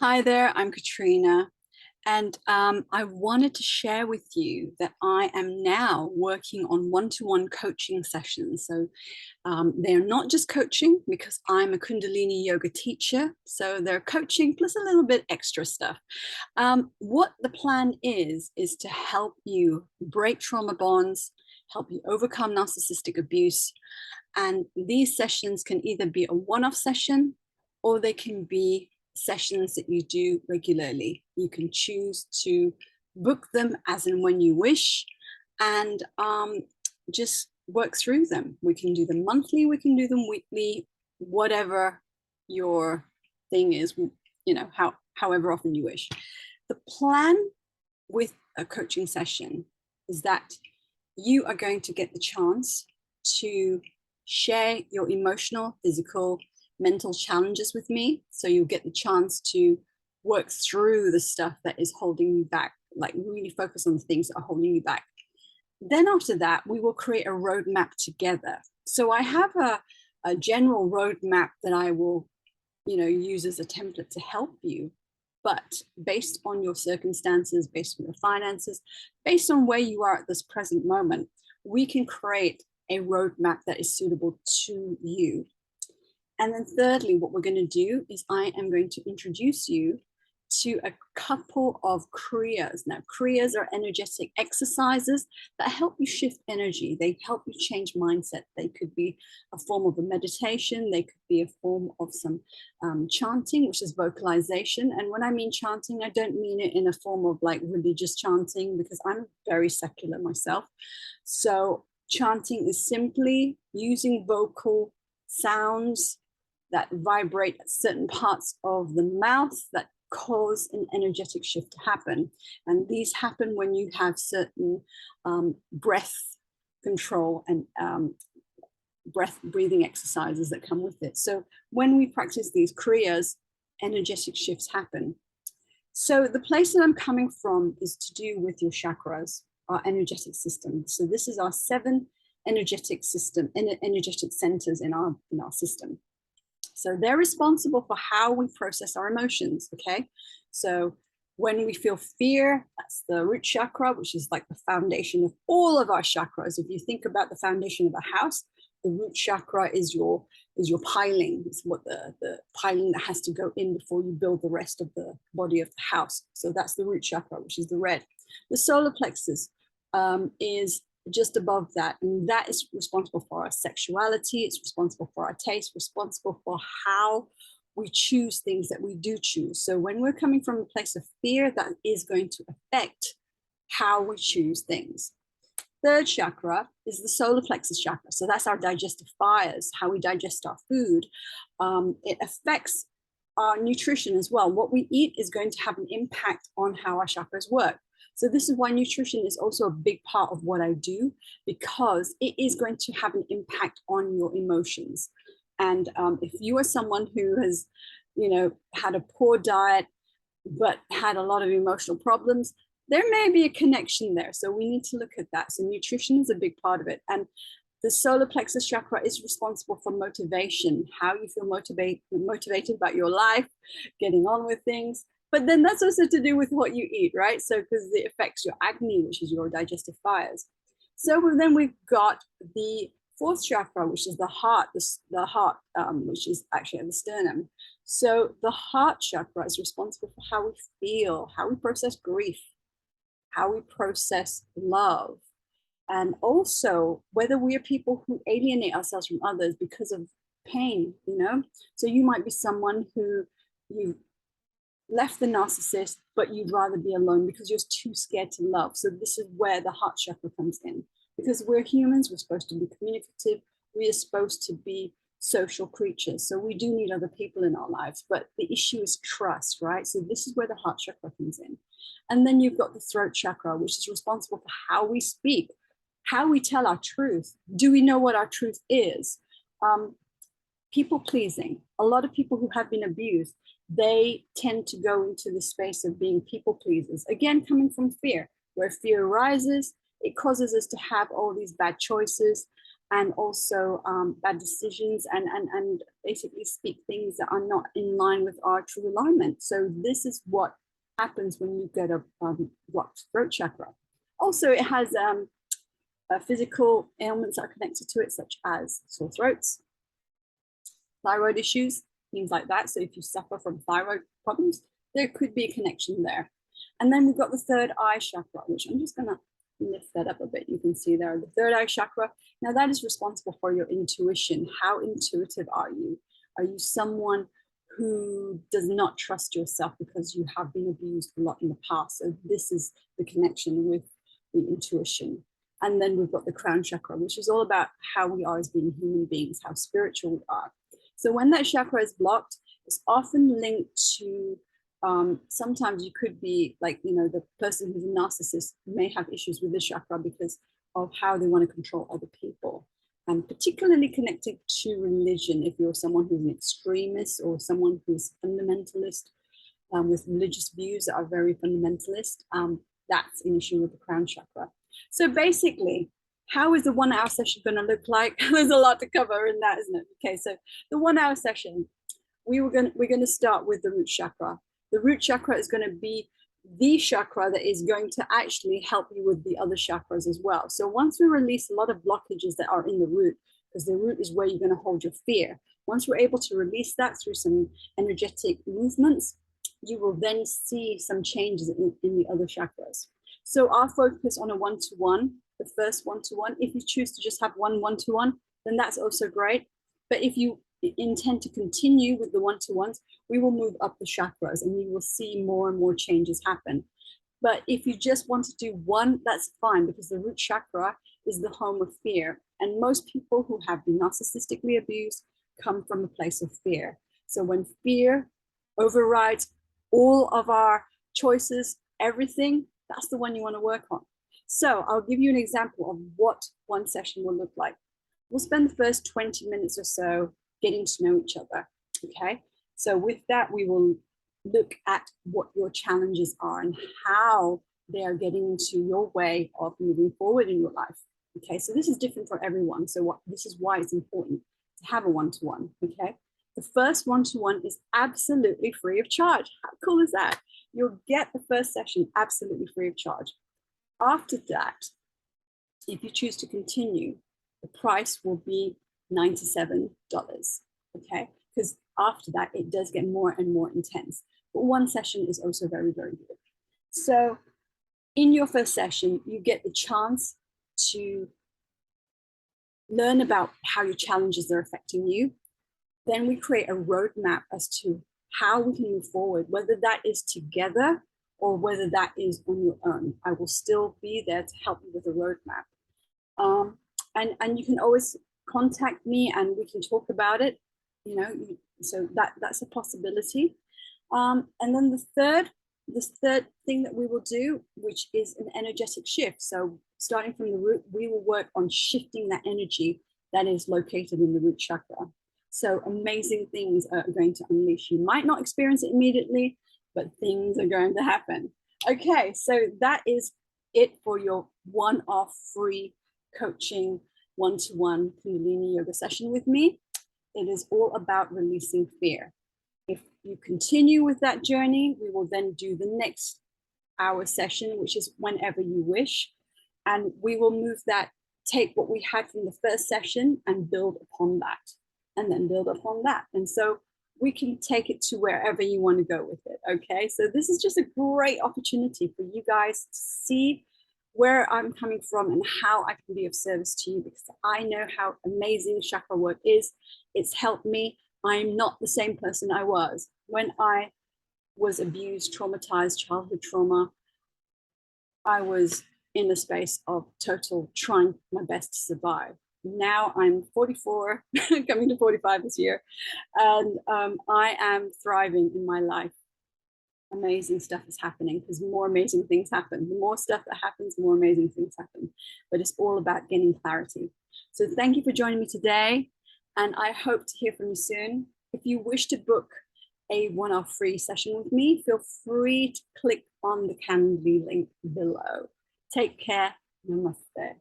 Hi there, I'm Katrina, and I wanted to share with you that I am now working on one-to-one coaching sessions. So they're not just coaching because I'm a Kundalini yoga teacher, so they're coaching plus a little bit extra stuff. What the plan is to help you break trauma bonds, help you overcome narcissistic abuse, and these sessions can either be a one-off session or they can be sessions that you do regularly. You can choose to book them as and when you wish and just work through them. We can do them monthly, we can do them weekly, whatever your thing is, however often you wish. The plan with a coaching session is that you are going to get the chance to share your emotional, physical, mental challenges with me. So you'll get the chance to work through the stuff that is holding you back, like really focus on the things that are holding you back. Then after that, we will create a roadmap together. So I have a general roadmap that I will, use as a template to help you. But based on your circumstances, based on your finances, based on where you are at this present moment, we can create a roadmap that is suitable to you. And then thirdly, what we're going to do is I am going to introduce you to a couple of kriyas. Now, kriyas are energetic exercises that help you shift energy. They help you change mindset. They could be a form of a meditation. They could be a form of some chanting, which is vocalization. And when I mean chanting, I don't mean it in a form of like religious chanting, because I'm very secular myself. So chanting is simply using vocal sounds that vibrate at certain parts of the mouth that cause an energetic shift to happen. And these happen when you have certain breath control and breathing exercises that come with it. So when we practice these kriyas, energetic shifts happen. So the place that I'm coming from is to do with your chakras, our energetic system. So this is our 7 energetic centers in our system. So they're responsible for how we process our emotions, okay? So when we feel fear, that's the root chakra, which is like the foundation of all of our chakras. If you think about the foundation of a house, the root chakra is your piling. It's what the piling that has to go in before you build the rest of the body of the house. So that's the root chakra, which is the red. The solar plexus is just above that, and that is responsible for our sexuality. It's responsible for our taste, responsible for how we choose things that we do choose. So when we're coming from a place of fear, that is going to affect how we choose things. Third chakra is the solar plexus chakra. So that's our digestive fires, how we digest our food. It affects our nutrition as well. What we eat is going to have an impact on how our chakras work. So this is why nutrition is also a big part of what I do, because it is going to have an impact on your emotions. And if you are someone who has, had a poor diet, but had a lot of emotional problems, there may be a connection there. So we need to look at that. So nutrition is a big part of it. And the solar plexus chakra is responsible for motivation, how you feel motivated about your life, getting on with things. But then that's also to do with what you eat, right? So because it affects your agni, which is your digestive fires. So then we've got the fourth chakra, which is the heart, which is actually at the sternum. So the heart chakra is responsible for how we feel, how we process grief, how we process love, and also whether we are people who alienate ourselves from others because of pain, So you might be someone who you left the narcissist, but you'd rather be alone because you're too scared to love. So this is where the heart chakra comes in, because we're humans, we're supposed to be communicative, we are supposed to be social creatures. So we do need other people in our lives, but the issue is trust, right? So this is where the heart chakra comes in. And then you've got the throat chakra, which is responsible for how we speak, how we tell our truth. Do we know what our truth is? People pleasing. A lot of people who have been abused, they tend to go into the space of being people pleasers. Again, coming from fear, where fear arises, it causes us to have all these bad choices. and also bad decisions, and basically speak things that are not in line with our true alignment. So this is what happens when you get a blocked throat chakra. Also, it has physical ailments that are connected to it, such as sore throats, thyroid issues, things like that. So if you suffer from thyroid problems, there could be a connection there. And then we've got the third eye chakra, which I'm just going to lift that up a bit. You can see there, the third eye chakra. Now that is responsible for your intuition. How intuitive are you? Are you someone who does not trust yourself because you have been abused a lot in the past? So this is the connection with the intuition. And then we've got the crown chakra, which is all about how we are as being human beings, how spiritual we are. So when that chakra is blocked, it's often linked to sometimes you could be like, you know, the person who's a narcissist may have issues with the chakra because of how they want to control other people, and particularly connected to religion. If you're someone who's an extremist or someone who's fundamentalist with religious views that are very fundamentalist, that's an issue with the crown chakra. So basically, how is the 1 hour session going to look like? There's a lot to cover in that, isn't it? Okay, so the 1 hour session, we're going to start with the root chakra. The root chakra is going to be the chakra that is going to actually help you with the other chakras as well. So once we release a lot of blockages that are in the root, because the root is where you're going to hold your fear, once we're able to release that through some energetic movements, you will then see some changes in the other chakras. So I'll focus on a one-to-one, the first one-to-one. If you choose to just have one one-to-one, then that's also great. But if you intend to continue with the one-to-ones, we will move up the chakras and you will see more and more changes happen. But if you just want to do one, that's fine, because the root chakra is the home of fear. And most people who have been narcissistically abused come from a place of fear. So when fear overrides all of our choices, everything, that's the one you want to work on. So I'll give you an example of what one session will look like. We'll spend the first 20 minutes or so getting to know each other, okay? So with that, we will look at what your challenges are and how they are getting into your way of moving forward in your life, okay? So this is different for everyone. So this is why it's important to have a one-to-one, okay? The first one-to-one is absolutely free of charge. How cool is that? You'll get the first session absolutely free of charge. After that, if you choose to continue, the price will be $97, okay? Because after that, it does get more and more intense. But one session is also very, very good. So in your first session, you get the chance to learn about how your challenges are affecting you. Then we create a roadmap as to how we can move forward, whether that is together or whether that is on your own. I will still be there to help you with the roadmap. And you can always contact me and we can talk about it, you know, so that's a possibility. And then the third thing that we will do, which is an energetic shift. So starting from the root, we will work on shifting that energy that is located in the root chakra. So amazing things are going to unleash. You might not experience it immediately, but things are going to happen. Okay, so that is it for your one-off free coaching one-to-one Kundalini yoga session with me. It is all about releasing fear. If you continue with that journey, we will then do the next hour session, which is whenever you wish. And we will move that, take what we had from the first session and build upon that, and then build upon that. And so we can take it to wherever you want to go with it, okay? So this is just a great opportunity for you guys to see where I'm coming from and how I can be of service to you, because I know how amazing chakra work is. It's helped me. I'm not the same person I was when I was abused, traumatized, childhood trauma. I was in a space of total trying my best to survive. Now I'm 44, coming to 45 this year, and I am thriving in my life. Amazing stuff is happening because more amazing things happen. The more stuff that happens, more amazing things happen. But it's all about getting clarity. So thank you for joining me today, and I hope to hear from you soon. If you wish to book a one-off free session with me, feel free to click on the Calendly link below. Take care. Namaste.